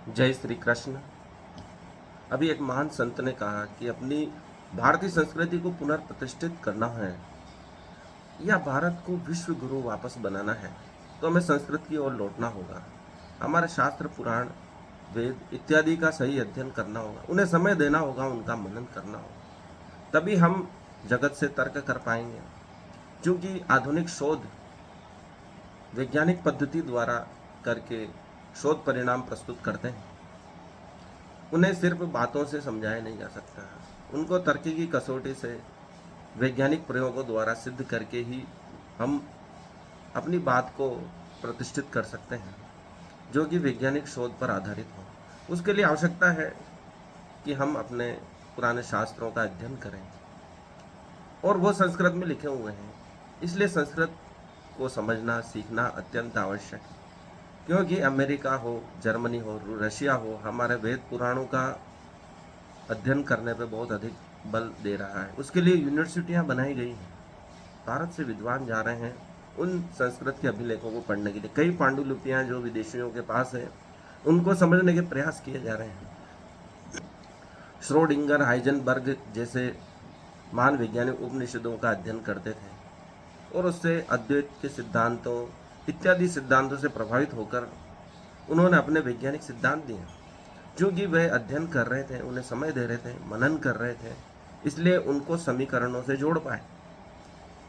जय श्री कृष्ण। अभी एक महान संत ने कहा कि अपनी भारतीय संस्कृति को पुनर्प्रतिष्ठित करना है या भारत को विश्व गुरु वापस बनाना है तो हमें संस्कृत की ओर लौटना होगा। हमारे शास्त्र, पुराण, वेद इत्यादि का सही अध्ययन करना होगा, उन्हें समय देना होगा, उनका मनन करना होगा। तभी हम जगत से तर्क कर पाएंगे, क्योंकि आधुनिक शोध वैज्ञानिक पद्धति द्वारा करके शोध परिणाम प्रस्तुत करते हैं। उन्हें सिर्फ बातों से समझाया नहीं जा सकता, उनको तर्क की कसौटी से वैज्ञानिक प्रयोगों द्वारा सिद्ध करके ही हम अपनी बात को प्रतिष्ठित कर सकते हैं, जो कि वैज्ञानिक शोध पर आधारित हो। उसके लिए आवश्यकता है कि हम अपने पुराने शास्त्रों का अध्ययन करें, और वो संस्कृत में लिखे हुए हैं, इसलिए संस्कृत को समझना, सीखना अत्यंत आवश्यक है। क्योंकि अमेरिका हो, जर्मनी हो, रशिया हो, हमारे वेद पुराणों का अध्ययन करने पे बहुत अधिक बल दे रहा है। उसके लिए यूनिवर्सिटियां बनाई गई हैं। भारत से विद्वान जा रहे हैं उन संस्कृत के अभिलेखों को पढ़ने के लिए। कई पांडुलिपियां जो विदेशियों के पास है, उनको समझने के प्रयास किए जा रहे हैं। श्रोडिंगर, हाइजेनबर्ग जैसे महान वैज्ञानिक उपनिषदों का अध्ययन करते थे और उससे अद्वैत के सिद्धांतों इत्यादि सिद्धांतों से प्रभावित होकर उन्होंने अपने वैज्ञानिक सिद्धांत दिए। क्योंकि वह अध्ययन कर रहे थे, उन्हें समय दे रहे थे, मनन कर रहे थे, इसलिए उनको समीकरणों से जोड़ पाए।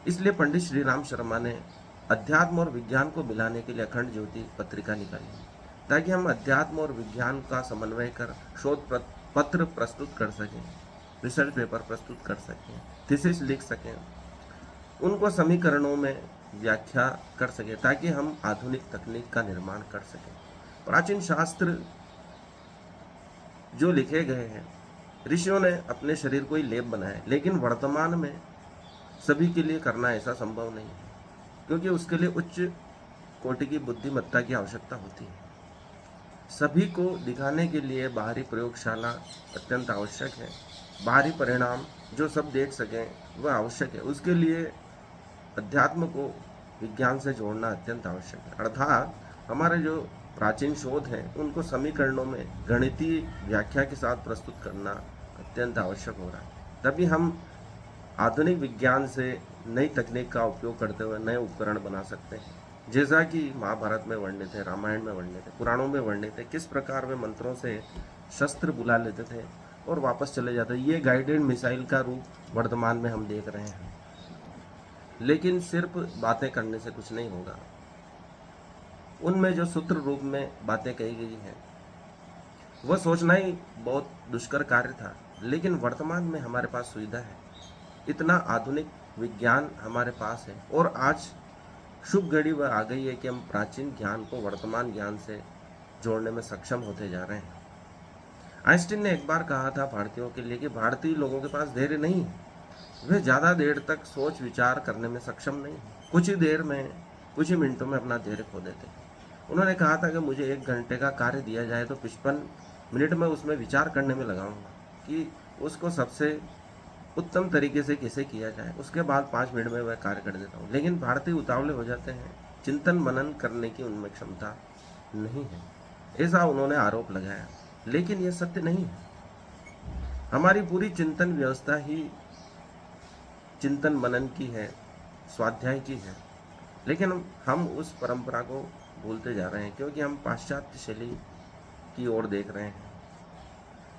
इसलिए पंडित श्री राम शर्मा ने अध्यात्म और विज्ञान को मिलाने के लिए अखंड ज्योति पत्रिका निकाली, ताकि हम अध्यात्म और विज्ञान का समन्वय कर शोध पत्र प्रस्तुत कर सकें, रिसर्च पेपर प्रस्तुत कर सकें, थीसिस लिख सकें, उनको समीकरणों में व्याख्या कर सकें, ताकि हम आधुनिक तकनीक का निर्माण कर सकें। प्राचीन शास्त्र जो लिखे गए हैं, ऋषियों ने अपने शरीर को ही लेप बनाया, लेकिन वर्तमान में सभी के लिए करना ऐसा संभव नहीं है, क्योंकि उसके लिए उच्च कोटि की बुद्धिमत्ता की आवश्यकता होती है। सभी को दिखाने के लिए बाहरी प्रयोगशाला अत्यंत आवश्यक है। बाहरी परिणाम जो सब देख सकें वह आवश्यक है। उसके लिए अध्यात्म को विज्ञान से जोड़ना अत्यंत आवश्यक है। अर्थात हमारे जो प्राचीन शोध हैं उनको समीकरणों में गणितीय व्याख्या के साथ प्रस्तुत करना अत्यंत आवश्यक हो रहा है। तभी हम आधुनिक विज्ञान से नई तकनीक का उपयोग करते हुए नए उपकरण बना सकते हैं, जैसा कि महाभारत में वर्णित है, रामायण में वर्णित है, पुराणों में वर्णित है, किस प्रकार वे मंत्रों से शस्त्र बुला लेते थे और वापस चले जाते। ये गाइडेड मिसाइल का रूप वर्तमान में हम देख रहे हैं। लेकिन सिर्फ बातें करने से कुछ नहीं होगा, उनमें जो सूत्र रूप में बातें कही गई हैं वह सोचना ही बहुत दुष्कर कार्य था। लेकिन वर्तमान में हमारे पास सुविधा है, इतना आधुनिक विज्ञान हमारे पास है, और आज शुभ घड़ी वह आ गई है कि हम प्राचीन ज्ञान को वर्तमान ज्ञान से जोड़ने में सक्षम होते जा रहे हैं। आइंस्टीन ने एक बार कहा था भारतीयों के लिए कि भारतीय लोगों के पास धैर्य नहीं है, वे ज़्यादा देर तक सोच विचार करने में सक्षम नहीं है, कुछ ही देर में, कुछ ही मिनटों में अपना धैर्य खो देते हैं। उन्होंने कहा था कि मुझे 1 घंटे का कार्य दिया जाए तो 55 मिनट में उसमें विचार करने में लगाऊंगा कि उसको सबसे उत्तम तरीके से कैसे किया जाए, उसके बाद 5 मिनट में वह कार्य कर देता हूँ। लेकिन भारतीय उतावले हो जाते हैं, चिंतन मनन करने की उनमें क्षमता नहीं है, ऐसा उन्होंने आरोप लगाया। लेकिन यह सत्य नहीं है। हमारी पूरी चिंतन व्यवस्था ही चिंतन मनन की है, स्वाध्याय की है, लेकिन हम उस परंपरा को भूलते जा रहे हैं, क्योंकि हम पाश्चात्य शैली की ओर देख रहे हैं।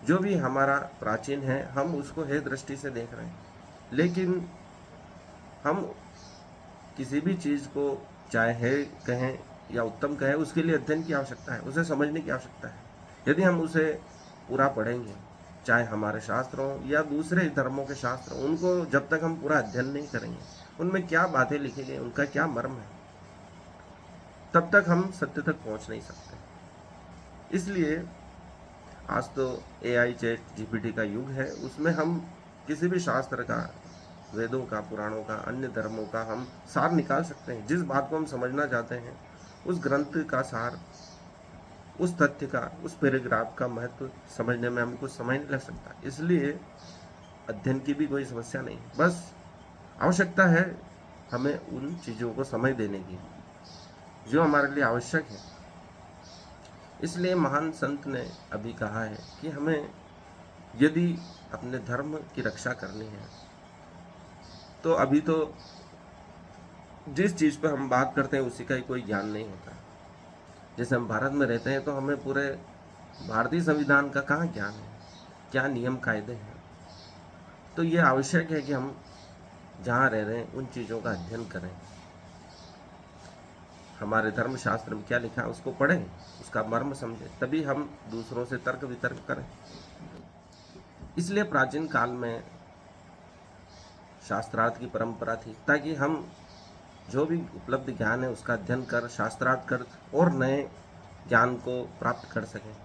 जो भी हमारा प्राचीन है हम उसको हे दृष्टि से देख रहे हैं, लेकिन हम किसी भी चीज़ को चाहे है कहें या उत्तम कहें, उसके लिए अध्ययन की आवश्यकता है, उसे समझने की आवश्यकता है। यदि हम उसे पूरा पढ़ेंगे, चाहे हमारे शास्त्र हों या दूसरे धर्मों के शास्त्र हों, उनको जब तक हम पूरा अध्ययन नहीं करेंगे, उनमें क्या बातें लिखी गई, उनका क्या मर्म है, तब तक हम सत्य तक पहुंच नहीं सकते। इसलिए आज तो AI चैट GPT का युग है, उसमें हम किसी भी शास्त्र का, वेदों का, पुराणों का, अन्य धर्मों का हम सार निकाल सकते हैं। जिस बात को हम समझना चाहते हैं उस ग्रंथ का सार, उस तथ्य का, उस पैराग्राफ का महत्व समझने में हमें कुछ समय नहीं लग सकता। इसलिए अध्ययन की भी कोई समस्या नहीं, बस आवश्यकता है हमें उन चीज़ों को समय देने की जो हमारे लिए आवश्यक है। इसलिए महान संत ने अभी कहा है कि हमें यदि अपने धर्म की रक्षा करनी है तो अभी तो जिस चीज़ पर हम बात करते हैं उसी का ही कोई ज्ञान नहीं होता। जैसे हम भारत में रहते हैं तो हमें पूरे भारतीय संविधान का कहाँ ज्ञान है, क्या नियम कायदे हैं। तो ये आवश्यक है कि हम जहाँ रह रहे हैं उन चीज़ों का अध्ययन करें, हमारे धर्म शास्त्र में क्या लिखा है उसको पढ़ें, उसका मर्म समझें, तभी हम दूसरों से तर्क वितर्क करें। इसलिए प्राचीन काल में शास्त्रार्थ की परंपरा थी ताकि हम जो भी उपलब्ध ज्ञान है उसका अध्ययन कर, शास्त्रार्थ कर और नए ज्ञान को प्राप्त कर सकें।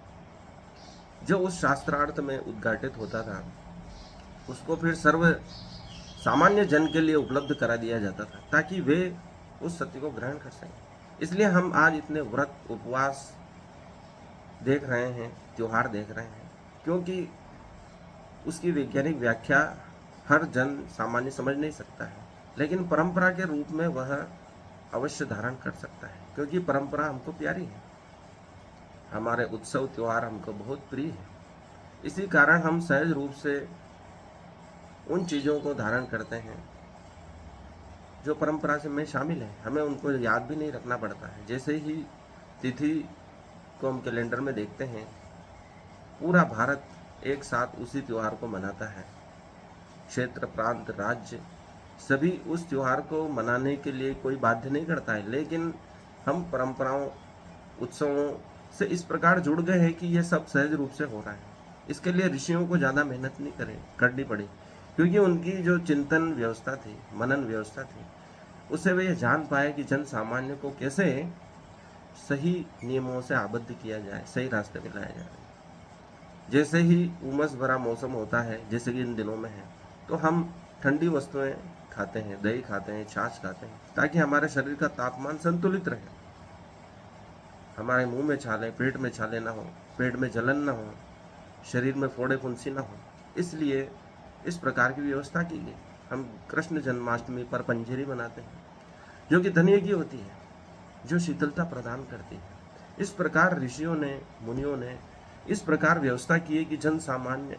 जो उस शास्त्रार्थ में उद्घाटित होता था उसको फिर सर्व सामान्य जन के लिए उपलब्ध करा दिया जाता था ताकि वे उस सत्य को ग्रहण कर सकें। इसलिए हम आज इतने व्रत उपवास देख रहे हैं, त्योहार देख रहे हैं, क्योंकि उसकी वैज्ञानिक व्याख्या हर जन सामान्य समझ नहीं सकता है, लेकिन परंपरा के रूप में वह अवश्य धारण कर सकता है, क्योंकि परंपरा हमको प्यारी है, हमारे उत्सव त्योहार हमको बहुत प्रिय है। इसी कारण हम सहज रूप से उन चीज़ों को धारण करते हैं जो परंपरा से में शामिल है, हमें उनको याद भी नहीं रखना पड़ता है। जैसे ही तिथि को हम कैलेंडर में देखते हैं, पूरा भारत एक साथ उसी त्योहार को मनाता है, क्षेत्र प्रांत राज्य सभी उस त्योहार को मनाने के लिए कोई बाध्य नहीं करता है, लेकिन हम परंपराओं उत्सवों से इस प्रकार जुड़ गए हैं कि यह सब सहज रूप से हो रहा है। इसके लिए ऋषियों को ज़्यादा मेहनत नहीं करनी पड़ी, क्योंकि उनकी जो चिंतन व्यवस्था थी, मनन व्यवस्था थी, उससे वे जान पाए कि जन सामान्य को कैसे सही नियमों से आबद्ध किया जाए, सही रास्ते पे लाया जाए। जैसे ही उमस भरा मौसम होता है, जैसे कि इन दिनों में है, तो हम ठंडी वस्तुएं खाते हैं, दही खाते हैं, छाछ खाते हैं, ताकि हमारे शरीर का तापमान संतुलित रहे, हमारे मुंह में छाले, पेट में छाले ना हो, पेट में जलन ना हो, शरीर में फोड़े फुंसी ना हो। इसलिए इस प्रकार की व्यवस्था की गई। हम कृष्ण जन्माष्टमी पर पंजेरी बनाते हैं जो कि धनिये की होती है, जो शीतलता प्रदान करती है। इस प्रकार ऋषियों ने, मुनियों ने इस प्रकार व्यवस्था की है कि जन सामान्य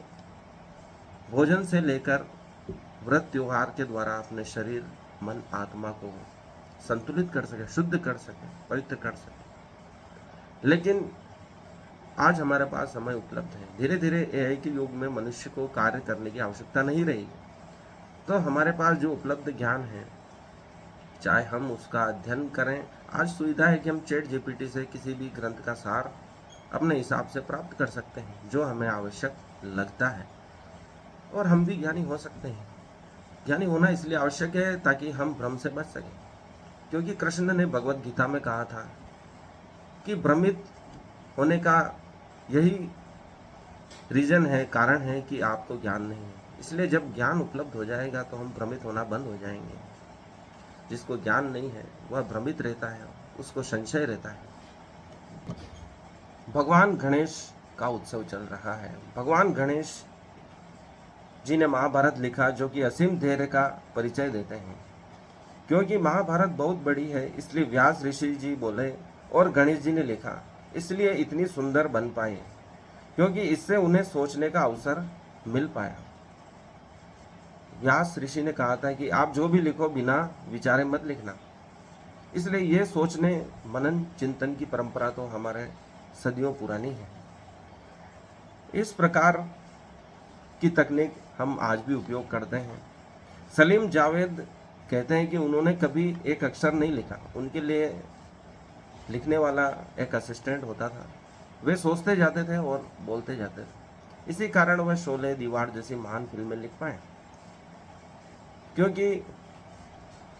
भोजन से लेकर व्रत त्योहार के द्वारा अपने शरीर मन आत्मा को संतुलित कर सके, शुद्ध कर सके, पवित्र कर सके। लेकिन आज हमारे पास समय उपलब्ध है, धीरे धीरे एआई के युग में मनुष्य को कार्य करने की आवश्यकता नहीं रहेगी, तो हमारे पास जो उपलब्ध ज्ञान है चाहे हम उसका अध्ययन करें। आज सुविधा है कि हम चैट जीपीटी से किसी भी ग्रंथ का सार अपने हिसाब से प्राप्त कर सकते हैं जो हमें आवश्यक लगता है, और हम भी ज्ञानी हो सकते हैं। ज्ञानी होना इसलिए आवश्यक है ताकि हम भ्रम से बच सकें, क्योंकि कृष्ण ने भगवत गीता में कहा था कि भ्रमित होने का यही रीजन है, कारण है कि आपको ज्ञान नहीं है। इसलिए जब ज्ञान उपलब्ध हो जाएगा तो हम भ्रमित होना बंद हो जाएंगे। जिसको ज्ञान नहीं है वह भ्रमित रहता है, उसको संशय रहता है। भगवान गणेश का उत्सव चल रहा है। भगवान गणेश जी ने महाभारत लिखा, जो कि असीम धैर्य का परिचय देते हैं। क्योंकि महाभारत बहुत बड़ी है, इसलिए व्यास ऋषि जी बोले और गणेश जी ने लिखा, इसलिए इतनी सुंदर बन पाए, क्योंकि इससे उन्हें सोचने का अवसर मिल पाया। व्यास ऋषि ने कहा था कि आप जो भी लिखो बिना विचारे मत लिखना। इसलिए ये सोचने मनन चिंतन की परंपरा तो हमारे सदियों पुरानी है। इस प्रकार की तकनीक हम आज भी उपयोग करते हैं। सलीम जावेद कहते हैं कि उन्होंने कभी एक अक्षर नहीं लिखा, उनके लिए लिखने वाला एक असिस्टेंट होता था। वे सोचते जाते थे और बोलते जाते थे। इसी कारण वह शोले, दीवार जैसी महान फिल्में लिख पाए, क्योंकि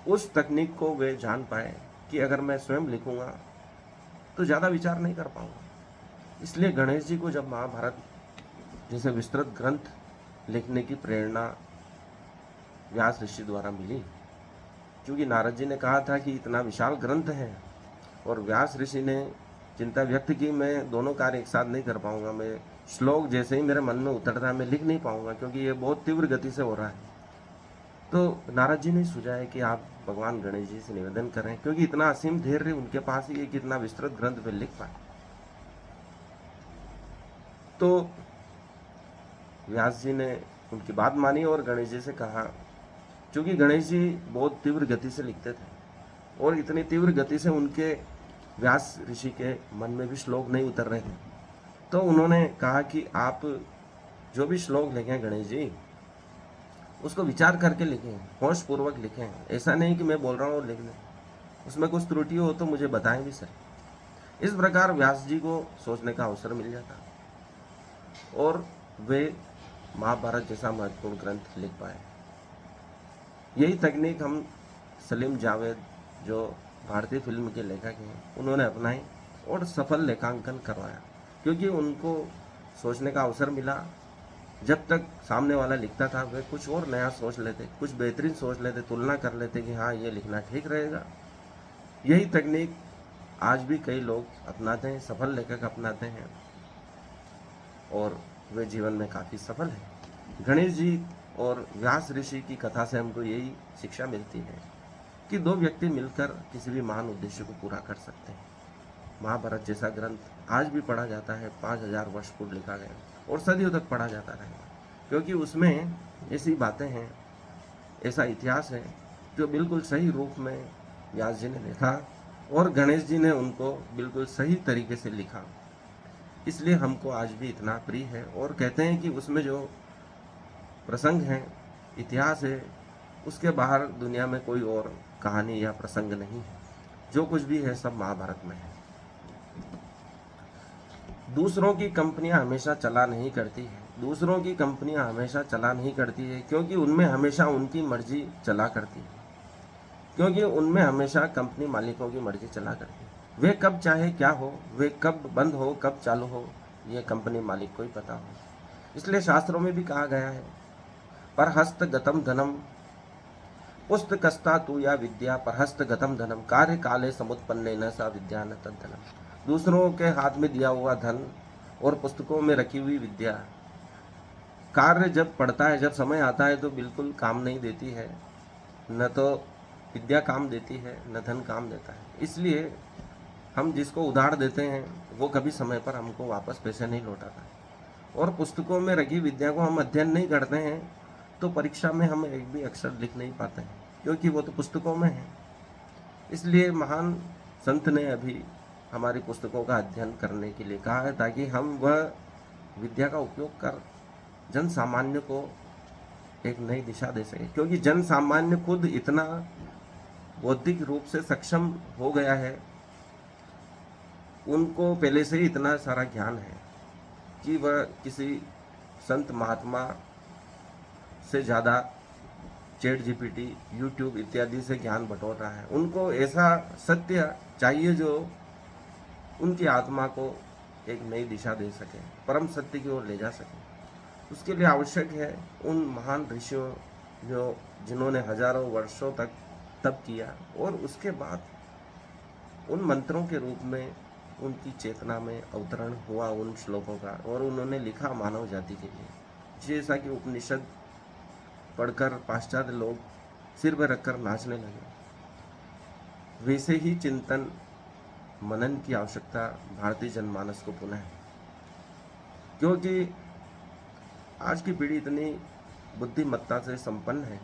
उस तकनीक को वे जान पाए कि अगर मैं स्वयं लिखूंगा तो ज़्यादा विचार नहीं कर पाऊंगा। इसलिए गणेश जी को जब महाभारत जैसे विस्तृत ग्रंथ लिखने की प्रेरणा व्यास ऋषि द्वारा मिली, क्योंकि नारद जी ने कहा था कि इतना विशाल ग्रंथ है, और व्यास ऋषि ने चिंता व्यक्त की, मैं दोनों कार्य एक साथ नहीं कर पाऊंगा, मैं श्लोक जैसे ही मेरे मन में उतरता है मैं लिख नहीं पाऊंगा, क्योंकि ये बहुत तीव्र गति से हो रहा है। तो नारद जी ने सुझाया कि आप भगवान गणेश जी से निवेदन करें, क्योंकि इतना असीम धैर्य उनके पास ही है कि इतना विस्तृत ग्रंथ वे लिख पाए। तो व्यास जी ने उनकी बात मानी और गणेश जी से कहा, क्योंकि गणेश जी बहुत तीव्र गति से लिखते थे और इतनी तीव्र गति से उनके व्यास ऋषि के मन में भी श्लोक नहीं उतर रहे थे। तो उन्होंने कहा कि आप जो भी श्लोक लिखें गणेश जी, उसको विचार करके लिखें, होश पूर्वक लिखें। ऐसा नहीं कि मैं बोल रहा हूँ और लिख दें, उसमें कुछ त्रुटि हो तो मुझे बताएं भी सर। इस प्रकार व्यास जी को सोचने का अवसर मिल जाता और वे महाभारत जैसा महत्वपूर्ण ग्रंथ लिख पाए। यही तकनीक हम सलीम जावेद, जो भारतीय फिल्म के लेखक हैं, उन्होंने अपनाई और सफल लेखांकन करवाया, क्योंकि उनको सोचने का अवसर मिला। जब तक सामने वाला लिखता था वे कुछ और नया सोच लेते, कुछ बेहतरीन सोच लेते, तुलना कर लेते कि हाँ ये लिखना ठीक रहेगा। यही तकनीक आज भी कई लोग अपनाते हैं, सफल लेखक अपनाते हैं और वे जीवन में काफ़ी सफल हैं। गणेश जी और व्यास ऋषि की कथा से हमको यही शिक्षा मिलती है कि दो व्यक्ति मिलकर किसी भी महान उद्देश्य को पूरा कर सकते हैं। महाभारत जैसा ग्रंथ आज भी पढ़ा जाता है, 5000 वर्ष पूर्व लिखा गया और सदियों तक पढ़ा जाता रहेगा, क्योंकि उसमें ऐसी बातें हैं, ऐसा इतिहास है जो बिल्कुल सही रूप में व्यास जी ने लिखा और गणेश जी ने उनको बिल्कुल सही तरीके से लिखा। इसलिए हमको आज भी इतना प्रिय है और कहते हैं कि उसमें जो प्रसंग है, इतिहास है, उसके बाहर दुनिया में कोई और कहानी या प्रसंग नहीं है। जो कुछ भी है सब महाभारत में है। दूसरों की कंपनियां हमेशा चला नहीं करती है, दूसरों की कंपनियां हमेशा चला नहीं करती है, क्योंकि उनमें हमेशा उनकी मर्जी चला करती है, क्योंकि उनमें हमेशा कंपनी मालिकों की मर्जी चला करती है। वे कब चाहे क्या हो, वे कब बंद हो कब चालू हो, ये कंपनी मालिक को ही पता हो। इसलिए शास्त्रों में भी कहा गया है, पर हस्त गतम धनम पुस्तकस्ता तू या विद्या पर हस्त गतम धनम कार्य काले समुत्पन्ने न सा विद्या न तद्धनम। दूसरों के हाथ में दिया हुआ धन और पुस्तकों में रखी हुई विद्या कार्य जब पड़ता है, जब समय आता है तो बिल्कुल काम नहीं देती है। न तो विद्या काम देती है, न धन काम देता है। इसलिए हम जिसको उधार देते हैं वो कभी समय पर हमको वापस पैसे नहीं लौटाता है। और पुस्तकों में रखी विद्या को हम अध्ययन नहीं करते हैं तो परीक्षा में हम एक भी अक्षर लिख नहीं पाते हैं, क्योंकि वो तो पुस्तकों में है। इसलिए महान संत ने अभी हमारी पुस्तकों का अध्ययन करने के लिए कहा है, ताकि हम वह विद्या का उपयोग कर जन सामान्य को एक नई दिशा दे सके, क्योंकि जन सामान्य खुद इतना बौद्धिक रूप से सक्षम हो गया है, उनको पहले से ही इतना सारा ज्ञान है कि वह किसी संत महात्मा से ज़्यादा चैट जीपीटी, यूट्यूब इत्यादि से ज्ञान बटोर रहा है। उनको ऐसा सत्य चाहिए जो उनकी आत्मा को एक नई दिशा दे सके, परम सत्य की ओर ले जा सके। उसके लिए आवश्यक है उन महान ऋषियों जिन्होंने हजारों वर्षों तक तप किया और उसके बाद उन मंत्रों के रूप में उनकी चेतना में अवतरण हुआ उन श्लोकों का, और उन्होंने लिखा मानव जाति के लिए। जैसा कि उपनिषद पढ़कर पाश्चात्य लोग सिर पर रखकर नाचने लगे, वैसे ही चिंतन मनन की आवश्यकता भारतीय जनमानस को पुनः है, क्योंकि आज की पीढ़ी इतनी बुद्धिमत्ता से संपन्न है,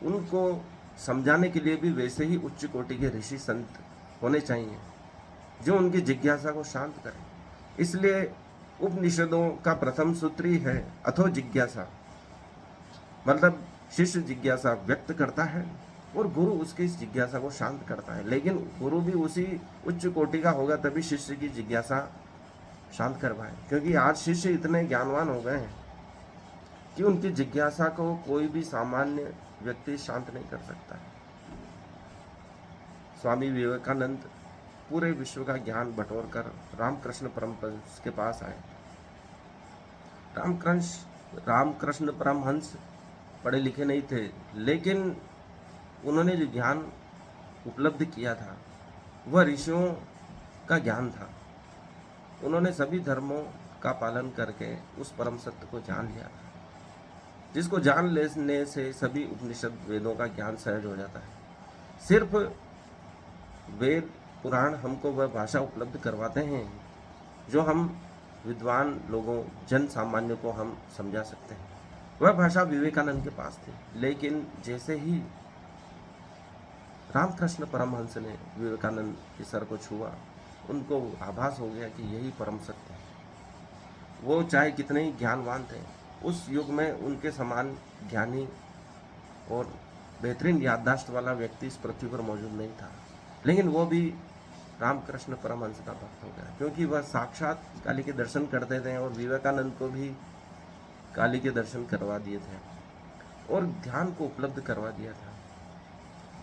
उनको समझाने के लिए भी वैसे ही उच्च कोटि के ऋषि संत होने चाहिए जो उनकी जिज्ञासा को शांत करें। इसलिए उपनिषदों का प्रथम सूत्र ही है अथो जिज्ञासा, मतलब शिष्य जिज्ञासा व्यक्त करता है और गुरु उसकी इस जिज्ञासा को शांत करता है। लेकिन गुरु भी उसी उच्च कोटि का होगा तभी शिष्य की जिज्ञासा शांत करवाए, क्योंकि आज शिष्य इतने ज्ञानवान हो गए हैं कि उनकी जिज्ञासा को कोई भी सामान्य व्यक्ति शांत नहीं कर सकता है। स्वामी विवेकानंद पूरे विश्व का ज्ञान बटोर कर रामकृष्ण परमहंस के पास आए। रामकृष्ण परमहंस पढ़े लिखे नहीं थे, लेकिन उन्होंने जो ज्ञान उपलब्ध किया था वह ऋषियों का ज्ञान था। उन्होंने सभी धर्मों का पालन करके उस परम सत्य को जान लिया था, जिसको जान लेने से सभी उपनिषद वेदों का ज्ञान सहज हो जाता है। सिर्फ वेद पुराण हमको वह भाषा उपलब्ध करवाते हैं जो हम विद्वान लोगों, जन सामान्य को हम समझा सकते हैं। वह भाषा विवेकानंद के पास थी, लेकिन जैसे ही रामकृष्ण परमहंस ने विवेकानंद के सर को छुआ, उनको आभास हो गया कि यही परम सत्य है। वो चाहे कितने ही ज्ञानवान थे, उस युग में उनके समान ज्ञानी और बेहतरीन याददाश्त वाला व्यक्ति इस पृथ्वी पर मौजूद नहीं था। लेकिन वो भी रामकृष्ण परमहंस का भक्त हो गया, क्योंकि वह साक्षात काली के दर्शन करते थे और विवेकानंद को भी काली के दर्शन करवा दिए थे और ध्यान को उपलब्ध करवा दिया था,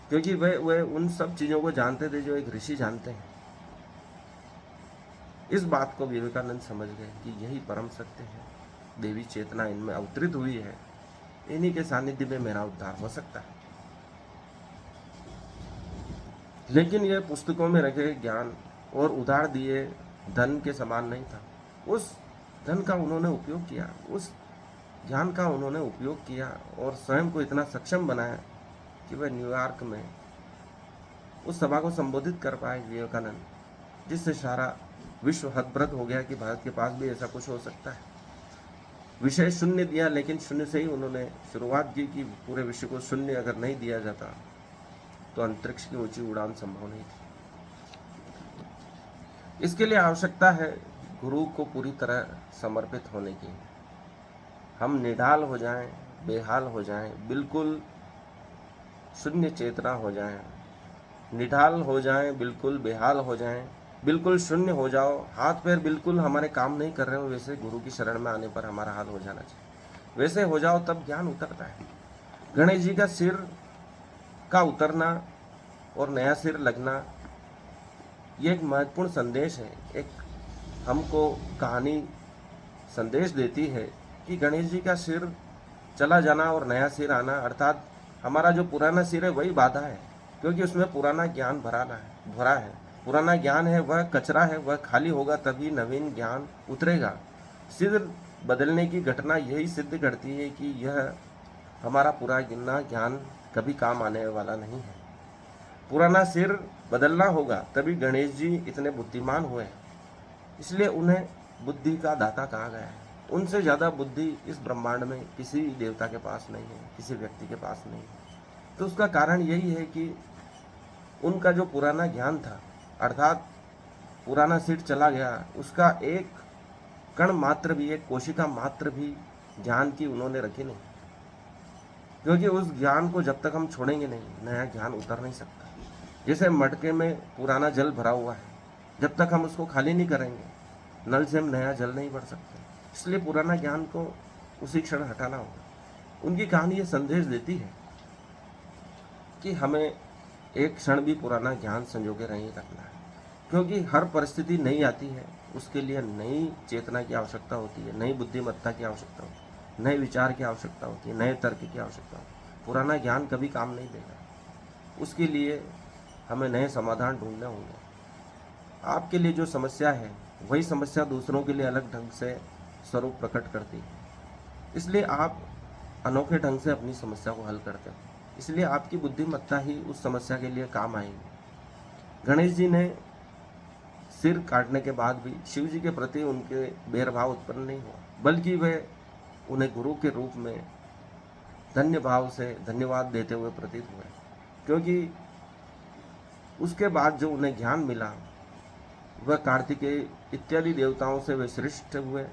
क्योंकि वे उन सब चीज़ों को जानते थे जो एक ऋषि जानते हैं। इस बात को विवेकानंद समझ गए कि यही परम सत्य है, देवी चेतना इनमें अवतरित हुई है, इन्हीं के सानिध्य में मेरा उद्धार हो सकता है। लेकिन यह पुस्तकों में रखे ज्ञान और उधार दिए धन के समान नहीं था। उस धन का उन्होंने उपयोग किया, उस ज्ञान का उन्होंने उपयोग किया और स्वयं को इतना सक्षम बनाया कि वह न्यूयॉर्क में उस सभा को संबोधित कर पाए विवेकानंद, जिससे सारा विश्व हतप्रभ हो गया कि भारत के पास भी ऐसा कुछ हो सकता है। विषय शून्य दिया, लेकिन शून्य से ही उन्होंने शुरुआत की कि पूरे विश्व को शून्य अगर नहीं दिया जाता तो अंतरिक्ष की ऊंची उड़ान संभव नहीं थी। इसके लिए आवश्यकता है गुरु को पूरी तरह समर्पित होने की। हम निढाल हो जाएं, बेहाल हो जाएं, बिल्कुल शून्य चेतना हो जाएं, निढाल हो जाएं, बिल्कुल बेहाल हो जाएं, बिल्कुल शून्य हो जाओ, हाथ पैर बिल्कुल हमारे काम नहीं कर रहे हो, वैसे गुरु की शरण में आने पर हमारा हाल हो जाना चाहिए। वैसे हो जाओ तब ज्ञान उतरता है। गणेश जी का सिर का उतरना और नया सिर लगना, ये एक महत्वपूर्ण संदेश है। एक हमको कहानी संदेश देती है कि गणेश जी का सिर चला जाना और नया सिर आना, अर्थात हमारा जो पुराना सिर है वही बाधा है, क्योंकि उसमें पुराना ज्ञान भरा है। पुराना ज्ञान है वह कचरा है, वह खाली होगा तभी नवीन ज्ञान उतरेगा। सिर बदलने की घटना यही सिद्ध करती है कि यह हमारा पुराना ज्ञान कभी काम आने वाला नहीं है। पुराना सिर बदलना होगा, तभी गणेश जी इतने बुद्धिमान हुए, इसलिए उन्हें बुद्धि का दाता कहा गया है। उनसे ज़्यादा बुद्धि इस ब्रह्मांड में किसी देवता के पास नहीं है, किसी व्यक्ति के पास नहीं है। तो उसका कारण यही है कि उनका जो पुराना ज्ञान था, अर्थात पुराना सिर चला गया, उसका एक कण मात्र भी, एक कोशिका मात्र भी ज्ञान की उन्होंने रखी नहीं, क्योंकि उस ज्ञान को जब तक हम छोड़ेंगे नहीं, नया ज्ञान उतर नहीं सकता। जैसे मटके में पुराना जल भरा हुआ है, जब तक हम उसको खाली नहीं करेंगे, नल से हम नया जल नहीं भर सकते। इसलिए पुराना ज्ञान को उसी क्षण हटाना होगा। उनकी कहानी ये संदेश देती है कि हमें एक क्षण भी पुराना ज्ञान संजोगे नहीं रखना है, क्योंकि हर परिस्थिति नई आती है, उसके लिए नई चेतना की आवश्यकता होती है, नई बुद्धिमत्ता की आवश्यकता होती है, नए विचार की आवश्यकता होती है, नए तर्क की आवश्यकता होती है। पुराना ज्ञान कभी काम नहीं देगा, उसके लिए हमें नए समाधान ढूंढने होंगे। आपके लिए जो समस्या है वही समस्या दूसरों के लिए अलग ढंग से स्वरूप प्रकट करती है, इसलिए आप अनोखे ढंग से अपनी समस्या को हल करते हैं, इसलिए आपकी बुद्धिमत्ता ही उस समस्या के लिए काम आएगी। गणेश जी ने सिर काटने के बाद भी शिव जी के प्रति उनके भेदभाव उत्पन्न नहीं हुआ, बल्कि वे उन्हें गुरु के रूप में धन्य भाव से धन्यवाद देते हुए प्रतीत हुए, क्योंकि उसके बाद जो उन्हें ज्ञान मिला वह कार्तिकेय इत्यादि देवताओं से वे श्रेष्ठ हुए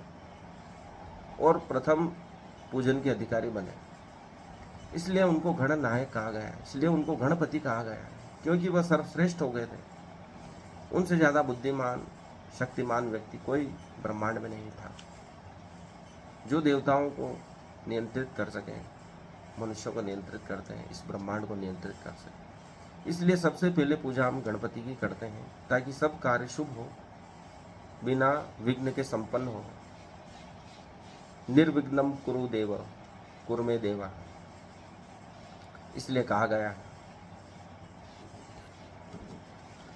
और प्रथम पूजन के अधिकारी बने। इसलिए उनको गणनायक कहा गया है, इसलिए उनको गणपति कहा गया है, क्योंकि वह सर्वश्रेष्ठ हो गए थे। उनसे ज़्यादा बुद्धिमान शक्तिमान व्यक्ति कोई ब्रह्मांड में नहीं था जो देवताओं को नियंत्रित कर सके, मनुष्यों को नियंत्रित करते हैं, इस ब्रह्मांड को नियंत्रित कर सके। इसलिए सबसे पहले पूजा हम गणपति की करते हैं, ताकि सब कार्य शुभ हो, बिना विघ्न के संपन्न हो। निर्विघ्नं कुरु देव कुरमे देवा, इसलिए कहा गया है।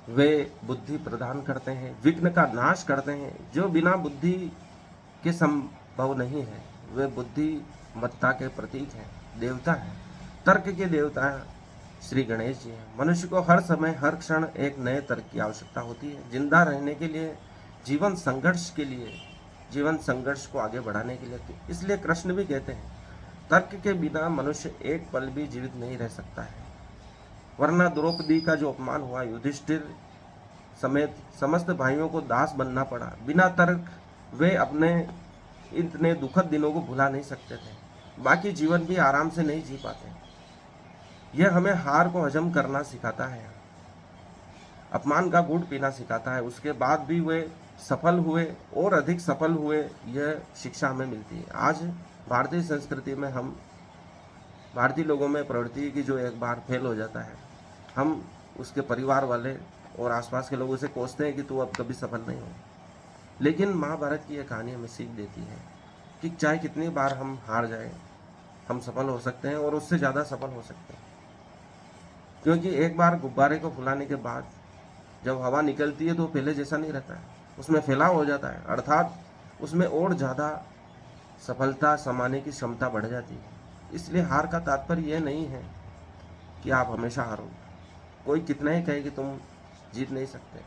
वे बुद्धि प्रदान करते हैं, विघ्न का नाश करते हैं। जो बिना बुद्धि के संभव नहीं है, वे बुद्धिमत्ता के प्रतीक हैं, देवता हैं, तर्क के देवता श्री गणेश जी हैं। मनुष्य को हर समय हर क्षण एक नए तर्क की आवश्यकता होती है। जिंदा रहने के लिए, जीवन संघर्ष के लिए, जीवन संघर्ष को आगे बढ़ाने के लिए। इसलिए कृष्ण भी कहते हैं, तर्क के बिना मनुष्य एक पल भी जीवित नहीं रह सकता है, वरना द्रौपदी का जो अपमान हुआ, युधिष्ठिर समेत समस्त भाइयों को दास बनना पड़ा, बिना तर्क वे अपने इतने दुखद दिनों को भुला नहीं सकते थे, बाकी जीवन भी आराम से नहीं जी पाते। यह हमें हार को हजम करना सिखाता है, अपमान का घूंट पीना सिखाता है, उसके बाद भी वे सफल हुए और अधिक सफल हुए, यह शिक्षा हमें मिलती है। आज भारतीय संस्कृति में हम भारतीय लोगों में प्रवृत्ति की जो एक बार फेल हो जाता है, हम उसके परिवार वाले और आसपास के लोगों से कोसते हैं कि तू अब कभी सफल नहीं हो। लेकिन महाभारत की यह कहानी हमें सीख देती है कि चाहे कितनी बार हम हार जाए, हम सफल हो सकते हैं और उससे ज़्यादा सफल हो सकते हैं। क्योंकि एक बार गुब्बारे को फुलाने के बाद जब हवा निकलती है तो पहले जैसा नहीं रहता है, उसमें फैलाव हो जाता है, अर्थात उसमें और ज़्यादा सफलता समाने की क्षमता बढ़ जाती है। इसलिए हार का तात्पर्य यह नहीं है कि आप हमेशा हारो। कोई कितना ही कहे कि तुम जीत नहीं सकते,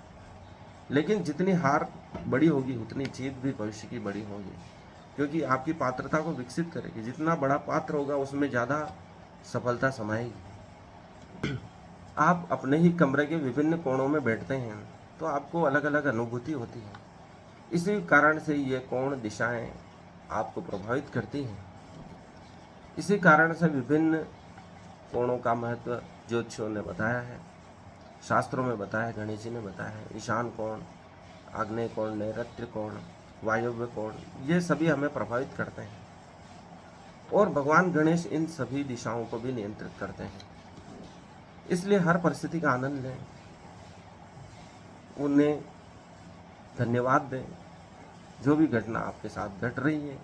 लेकिन जितनी हार बड़ी होगी उतनी जीत भी भविष्य की बड़ी होगी, क्योंकि आपकी पात्रता को विकसित करेगी। जितना बड़ा पात्र होगा उसमें ज़्यादा सफलता समाएगी। आप अपने ही कमरे के विभिन्न कोणों में बैठते हैं तो आपको अलग अलग अनुभूति होती है। इसी कारण से ये कोण दिशाएं आपको प्रभावित करती हैं। इसी कारण से विभिन्न कोणों का महत्व ज्योतिषियों ने बताया है, शास्त्रों में बताया है, गणेश जी ने बताया है। ईशान कोण, आग्नेय कोण, नैऋत्य कोण, वायव्य कोण, ये सभी हमें प्रभावित करते हैं और भगवान गणेश इन सभी दिशाओं को भी नियंत्रित करते हैं। इसलिए हर परिस्थिति का आनंद लें, उन्हें धन्यवाद दें। जो भी घटना आपके साथ घट रही है,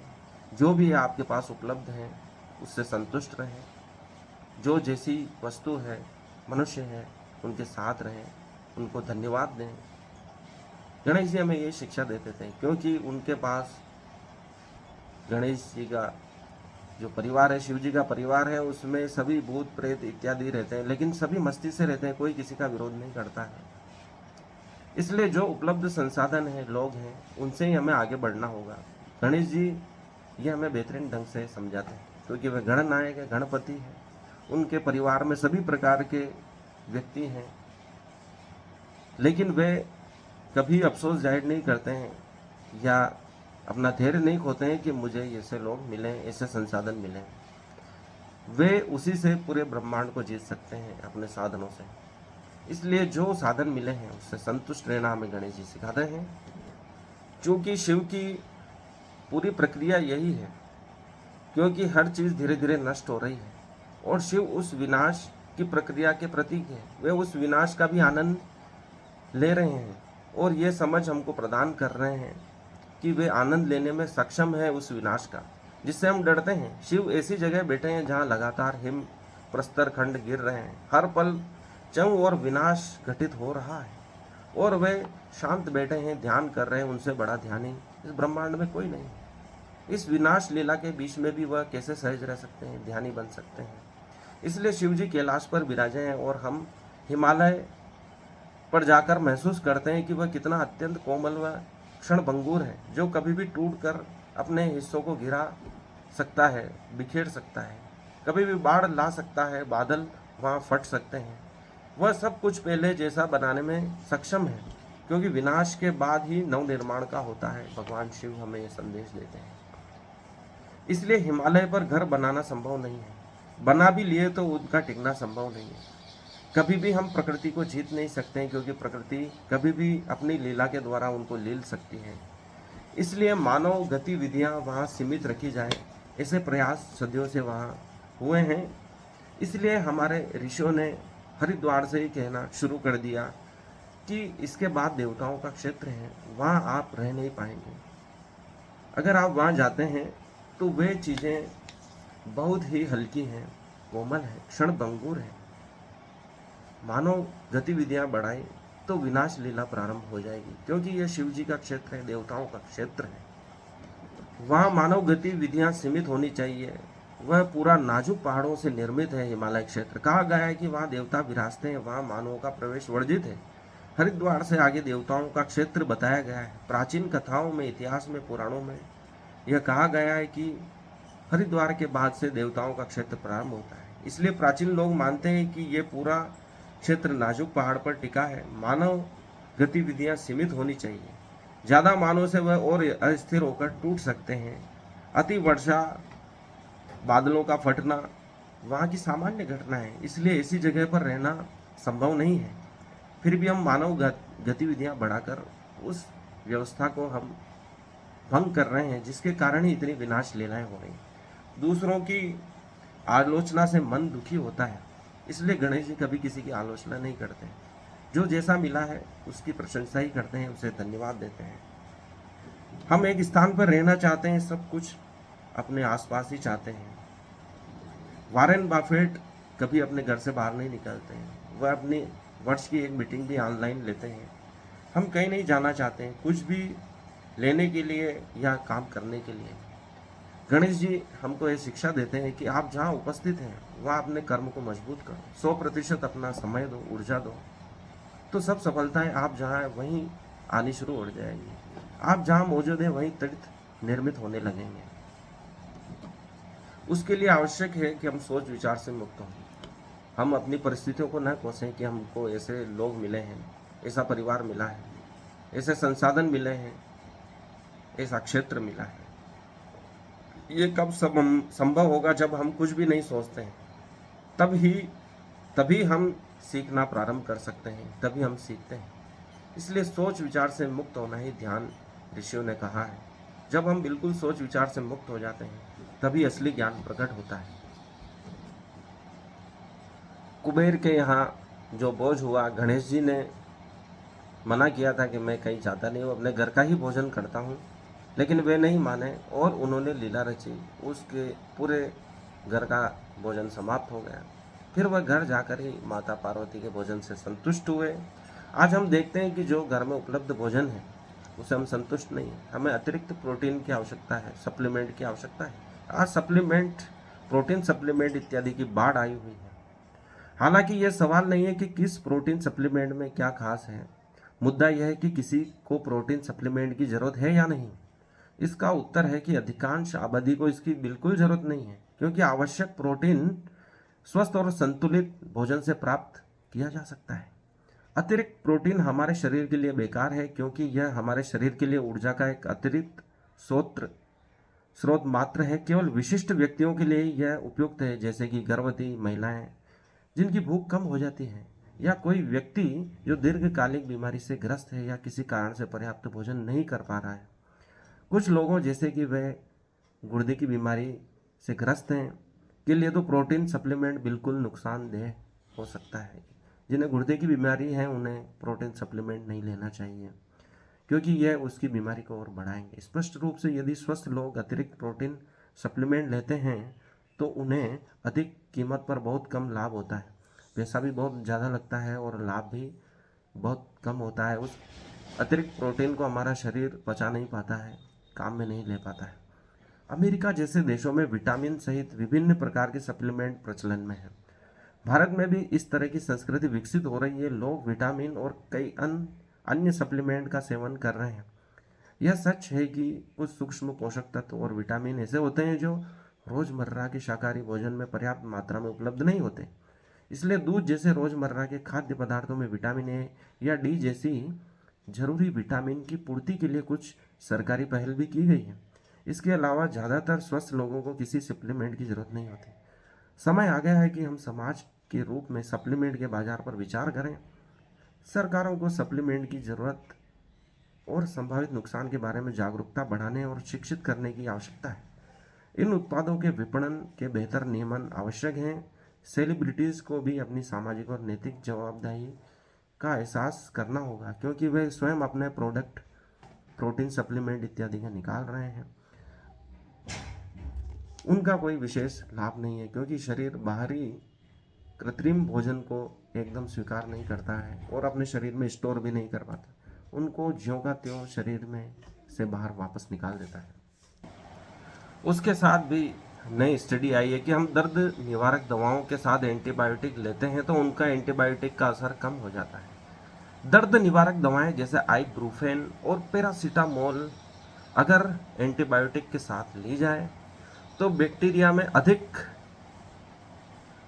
जो भी आपके पास उपलब्ध है, उससे संतुष्ट रहें। जो जैसी वस्तु है, मनुष्य है, उनके साथ रहें, उनको धन्यवाद दें। गणेश जी हमें ये शिक्षा देते थे, क्योंकि उनके पास गणेश जी का जो परिवार है, शिव जी का परिवार है, उसमें सभी भूत प्रेत इत्यादि रहते हैं, लेकिन सभी मस्ती से रहते हैं, कोई किसी का विरोध नहीं करता है। इसलिए जो उपलब्ध संसाधन है, लोग हैं, उनसे ही हमें आगे बढ़ना होगा। गणेश जी ये हमें बेहतरीन ढंग से समझाते हैं, क्योंकि वे गणनायक है, गणपति है। उनके परिवार में सभी प्रकार के व्यक्ति हैं, लेकिन वे कभी अफसोस जाहिर नहीं करते हैं या अपना धैर्य नहीं खोते हैं कि मुझे ऐसे लोग मिलें, ऐसे संसाधन मिलें। वे उसी से पूरे ब्रह्मांड को जीत सकते हैं, अपने साधनों से। इसलिए जो साधन मिले हैं उससे संतुष्ट रहना हमें गणेश जी सिखाते हैं। क्योंकि शिव की पूरी प्रक्रिया यही है, क्योंकि हर चीज़ धीरे धीरे नष्ट हो रही है और शिव उस विनाश की प्रक्रिया के प्रतीक है। वे उस विनाश का भी आनंद ले रहे हैं और ये समझ हमको प्रदान कर रहे हैं कि वे आनंद लेने में सक्षम है उस विनाश का, जिससे हम डरते हैं। शिव ऐसी जगह बैठे हैं जहाँ लगातार हिम प्रस्तर खंड गिर रहे हैं, हर पल चंग और विनाश घटित हो रहा है और वे शांत बैठे हैं, ध्यान कर रहे हैं। उनसे बड़ा ध्यानी इस ब्रह्मांड में कोई नहीं। इस विनाश लीला के बीच में भी वह कैसे सहज रह सकते हैं, ध्यानी बन सकते हैं। इसलिए शिव जी कैलाश पर विराजे हैं और हम हिमालय पर जाकर महसूस करते हैं कि वह कितना अत्यंत कोमल व क्षणभंगुर है, जो कभी भी टूट कर अपने हिस्सों को गिरा सकता है, बिखेर सकता है, कभी भी बाढ़ ला सकता है, बादल वहाँ फट सकते हैं। वह सब कुछ पहले जैसा बनाने में सक्षम है, क्योंकि विनाश के बाद ही नवनिर्माण का होता है। भगवान शिव हमें ये संदेश देते हैं। इसलिए हिमालय पर घर बनाना संभव नहीं है, बना भी लिए तो उनका टिकना संभव नहीं है। कभी भी हम प्रकृति को जीत नहीं सकते हैं, क्योंकि प्रकृति कभी भी अपनी लीला के द्वारा उनको लील सकती है। इसलिए मानव गतिविधियां वहाँ सीमित रखी जाए, ऐसे प्रयास सदियों से वहाँ हुए हैं। इसलिए हमारे ऋषियों ने हरिद्वार से ही कहना शुरू कर दिया कि इसके बाद देवताओं का क्षेत्र है, वहाँ आप रह नहीं पाएंगे। अगर आप वहाँ जाते हैं तो वे चीज़ें बहुत ही हल्की हैं, कोमल हैं, क्षणभंगुर हैं। मानव गतिविधियां बढ़ाए तो विनाश लीला प्रारंभ हो जाएगी, क्योंकि यह शिव जी का क्षेत्र है, देवताओं का क्षेत्र है। वहाँ मानव गतिविधियां सीमित होनी चाहिए। वह पूरा नाजुक पहाड़ों से निर्मित है। हिमालय क्षेत्र कहा गया है कि वहाँ देवता विराजते हैं, वहाँ मानवों का प्रवेश वर्जित है। हरिद्वार से आगे देवताओं का क्षेत्र बताया गया है। प्राचीन कथाओं में, इतिहास में, पुराणों में यह कहा गया है कि हरिद्वार के बाद से देवताओं का क्षेत्र प्रारंभ होता है। इसलिए प्राचीन लोग मानते हैं कि यह पूरा क्षेत्र नाजुक पहाड़ पर टिका है। मानव गतिविधियां सीमित होनी चाहिए। ज़्यादा मानव से वह और अस्थिर होकर टूट सकते हैं। अति वर्षा, बादलों का फटना वहाँ की सामान्य घटना है, इसलिए ऐसी जगह पर रहना संभव नहीं है। फिर भी हम मानव गतिविधियां बढ़ाकर उस व्यवस्था को हम भंग कर रहे हैं, जिसके कारण ही इतनी विनाश लीलाएं हो रही हैं। दूसरों की आलोचना से मन दुखी होता है, इसलिए गणेश जी कभी किसी की आलोचना नहीं करते। जो जैसा मिला है उसकी प्रशंसा ही करते हैं, उसे धन्यवाद देते हैं। हम एक स्थान पर रहना चाहते हैं, सब कुछ अपने आसपास ही चाहते हैं। वॉरेन बफेट कभी अपने घर से बाहर नहीं निकलते हैं। वह अपनी वर्ष की एक मीटिंग भी ऑनलाइन लेते हैं। हम कहीं नहीं जाना चाहते हैं, कुछ भी लेने के लिए या काम करने के लिए। गणेश जी हमको ये शिक्षा देते हैं कि आप जहाँ उपस्थित हैं वहाँ अपने कर्म को मजबूत करो, 100% अपना समय दो, ऊर्जा दो, तो सब सफलताएं आप जहाँ हैं वहीं आनी शुरू हो जाएंगी। आप जहाँ मौजूद हैं वहीं तीर्थ निर्मित होने लगेंगे। उसके लिए आवश्यक है कि हम सोच विचार से मुक्त हों। हम अपनी परिस्थितियों को न कोसें कि हमको ऐसे लोग मिले हैं, ऐसा परिवार मिला है, ऐसे संसाधन मिले हैं, ऐसा क्षेत्र मिला है। ये कब सब संभव होगा? जब हम कुछ भी नहीं सोचते हैं, तभी हम सीखना प्रारंभ कर सकते हैं, तभी हम सीखते हैं। इसलिए सोच विचार से मुक्त होना ही ध्यान ऋषियों ने कहा है। जब हम बिल्कुल सोच विचार से मुक्त हो जाते हैं तभी असली ज्ञान प्रकट होता है। कुबेर के यहाँ जो बोझ हुआ, गणेश जी ने मना किया था कि मैं कहीं जाता नहीं हूँ, अपने घर का ही भोजन करता हूँ, लेकिन वे नहीं माने और उन्होंने लीला रची। उसके पूरे घर का भोजन समाप्त हो गया। फिर वह घर जाकर ही माता पार्वती के भोजन से संतुष्ट हुए। आज हम देखते हैं कि जो घर में उपलब्ध भोजन है उसे हम संतुष्ट नहीं हैं। हमें अतिरिक्त प्रोटीन की आवश्यकता है, सप्लीमेंट की आवश्यकता है। आज सप्लीमेंट, प्रोटीन सप्लीमेंट इत्यादि की बाढ़ आई हुई है। हालांकि यह सवाल नहीं है कि किस प्रोटीन सप्लीमेंट में क्या खास है, मुद्दा यह है कि किसी को प्रोटीन सप्लीमेंट की जरूरत है या नहीं। इसका उत्तर है कि अधिकांश आबादी को इसकी बिल्कुल जरूरत नहीं है, क्योंकि आवश्यक प्रोटीन स्वस्थ और संतुलित भोजन से प्राप्त किया जा सकता है। अतिरिक्त प्रोटीन हमारे शरीर के लिए बेकार है, क्योंकि यह हमारे शरीर के लिए ऊर्जा का एक अतिरिक्त स्रोत मात्र है। केवल विशिष्ट व्यक्तियों के लिए यह उपयुक्त है, जैसे कि गर्भवती महिलाएं जिनकी भूख कम हो जाती है, या कोई व्यक्ति जो दीर्घकालिक बीमारी से ग्रस्त है या किसी कारण से पर्याप्त भोजन नहीं कर पा रहा है। कुछ लोगों जैसे कि वे गुर्दे की बीमारी से ग्रस्त हैं के लिए तो प्रोटीन सप्लीमेंट बिल्कुल नुकसानदेह हो सकता है। जिन्हें गुर्दे की बीमारी है उन्हें प्रोटीन सप्लीमेंट नहीं लेना चाहिए, क्योंकि यह उसकी बीमारी को और बढ़ाएंगे। स्पष्ट रूप से यदि स्वस्थ लोग अतिरिक्त प्रोटीन सप्लीमेंट लेते हैं तो उन्हें अधिक कीमत पर बहुत कम लाभ होता है। पैसा भी बहुत ज़्यादा लगता है और लाभ भी बहुत कम होता है। उस अतिरिक्त प्रोटीन को हमारा शरीर पचा नहीं पाता है, काम में नहीं ले पाता है। अमेरिका जैसे देशों में विटामिन सहित विभिन्न प्रकार के सप्लीमेंट प्रचलन में है। भारत में भी इस तरह की संस्कृति विकसित हो रही है। लोग विटामिन और कई अन्य सप्लीमेंट का सेवन कर रहे हैं। यह सच है कि कुछ सूक्ष्म पोषक तत्व और विटामिन ऐसे होते हैं जो रोजमर्रा के शाकाहारी भोजन में पर्याप्त मात्रा में उपलब्ध नहीं होते। इसलिए दूध जैसे रोजमर्रा के खाद्य पदार्थों में विटामिन ए या डी जैसी जरूरी विटामिन की पूर्ति के लिए कुछ सरकारी पहल भी की गई है। इसके अलावा ज़्यादातर स्वस्थ लोगों को किसी सप्लीमेंट की जरूरत नहीं होती। समय आ गया है कि हम समाज के रूप में सप्लीमेंट के बाजार पर विचार करें। सरकारों को सप्लीमेंट की जरूरत और संभावित नुकसान के बारे में जागरूकता बढ़ाने और शिक्षित करने की आवश्यकता है। इन उत्पादों के विपणन के बेहतर नियमन आवश्यक हैं। सेलिब्रिटीज़ को भी अपनी सामाजिक और नैतिक जवाबदेही का एहसास करना होगा, क्योंकि वे स्वयं अपने प्रोडक्ट प्रोटीन सप्लीमेंट इत्यादि का निकाल रहे हैं। उनका कोई विशेष लाभ नहीं है, क्योंकि शरीर बाहरी कृत्रिम भोजन को एकदम स्वीकार नहीं करता है और अपने शरीर में स्टोर भी नहीं कर पाता। उनको ज्यों का त्यों शरीर में से बाहर वापस निकाल देता है। उसके साथ भी नई स्टडी आई है कि हम दर्द निवारक दवाओं के साथ एंटीबायोटिक लेते हैं तो उनका एंटीबायोटिक का असर कम हो जाता है। दर्द निवारक दवाएं जैसे आइब्रूफेन और पैरासीटामोल अगर एंटीबायोटिक के साथ ली जाए तो बैक्टीरिया में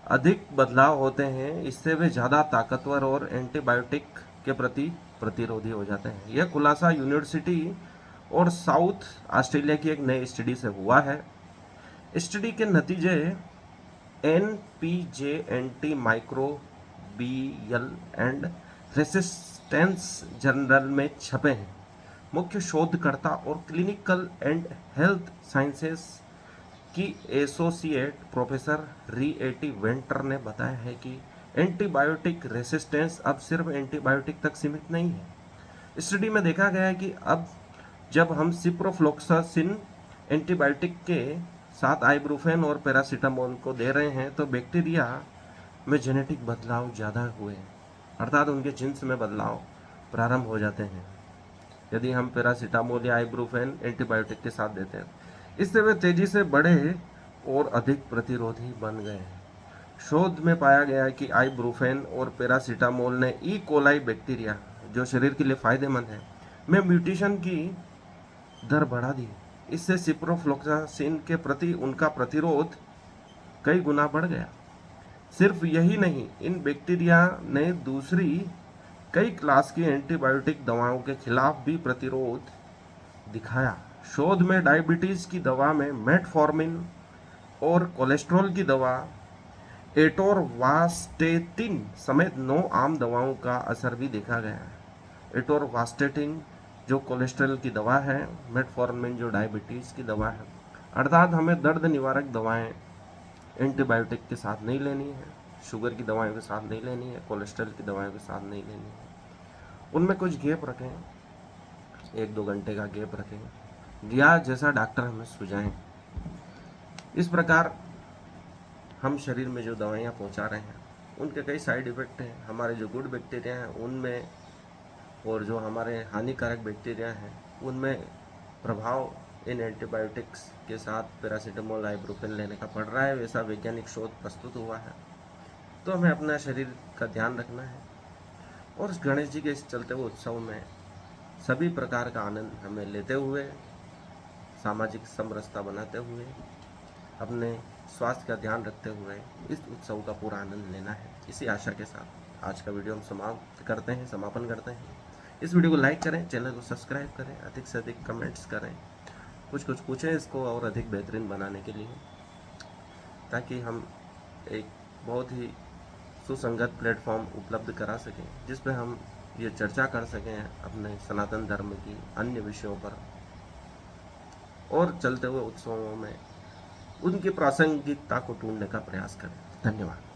अधिक बदलाव होते हैं। इससे वे ज़्यादा ताकतवर और एंटीबायोटिक के प्रति प्रतिरोधी हो जाते हैं। यह खुलासा यूनिवर्सिटी और साउथ ऑस्ट्रेलिया की एक नई स्टडी से हुआ है। स्टडी के नतीजे NPJ anti microbial and resistance journal में छपे हैं। मुख्य शोधकर्ता और क्लिनिकल एंड हेल्थ साइंसेस की एसोसिएट प्रोफेसर रिएटी वेंटर ने बताया है कि एंटीबायोटिक रेसिस्टेंस अब सिर्फ एंटीबायोटिक तक सीमित नहीं है। स्टडी में देखा गया है कि अब जब हम सिप्रोफ्लोक्सासिन एंटीबायोटिक के साथ आइब्रूफेन और पैरासीटामोल को दे रहे हैं तो बैक्टीरिया में जेनेटिक बदलाव ज़्यादा हुए हैं, अर्थात उनके जिन्स में बदलाव प्रारंभ हो जाते हैं यदि हम पैरासीटामोल या आइब्रूफेन एंटीबायोटिक के साथ देते हैं। इससे वे तेजी से बढ़े और अधिक प्रतिरोधी बन गए हैं। शोध में पाया गया कि आइब्रूफेन और पैरासीटामोल ने ई कोलाई बैक्टीरिया, जो शरीर के लिए फायदेमंद है, में म्यूटेशन की दर बढ़ा दी। इससे सिप्रोफ्लोक्सासिन के प्रति उनका प्रतिरोध कई गुना बढ़ गया। सिर्फ यही नहीं, इन बैक्टीरिया ने दूसरी कई क्लास की एंटीबायोटिक दवाओं के खिलाफ भी प्रतिरोध दिखाया। शोध में डायबिटीज की दवा में मेटफॉर्मिन और कोलेस्ट्रॉल की दवा एटोरवास्टेटिन समेत 9 आम दवाओं का असर भी देखा गया है। एटोरवास्टेटिन जो कोलेस्ट्रॉल की दवा है, मेटफॉर्मिन जो डायबिटीज की दवा है। अर्थात हमें दर्द निवारक दवाएं एंटीबायोटिक के साथ नहीं लेनी है, शुगर की दवाओं के साथ नहीं लेनी है, कोलेस्ट्रॉल की दवाओं के साथ नहीं लेनी है। उनमें कुछ गैप रखें, 1-2 घंटे का गैप रखें या जैसा डॉक्टर हमें सुझाएं। इस प्रकार हम शरीर में जो दवाइयाँ पहुंचा रहे हैं उनके कई साइड इफेक्ट हैं। हमारे जो गुड बैक्टीरिया हैं उनमें और जो हमारे हानिकारक बैक्टीरिया हैं उनमें प्रभाव इन एंटीबायोटिक्स के साथ पैरासीटामोल आइब्रूफेन लेने का पड़ रहा है। वैसा वैज्ञानिक शोध प्रस्तुत हुआ है। तो हमें अपना शरीर का ध्यान रखना है और इस गणेश जी के इस चलते हुए उत्सव में सभी प्रकार का आनंद हमें लेते हुए, सामाजिक समरसता बनाते हुए, अपने स्वास्थ्य का ध्यान रखते हुए इस उत्सव का पूरा आनंद लेना है। इसी आशा के साथ आज का वीडियो हम समापन करते हैं। इस वीडियो को लाइक करें, चैनल को सब्सक्राइब करें, अधिक से अधिक कमेंट्स करें, कुछ पूछें इसको और अधिक बेहतरीन बनाने के लिए, ताकि हम एक बहुत ही सुसंगत प्लेटफॉर्म उपलब्ध करा सकें जिस पर हम ये चर्चा कर सकें अपने सनातन धर्म की अन्य विषयों पर और चलते हुए उत्सवों में उनकी प्रासंगिकता को ढूंढने का प्रयास करें। धन्यवाद।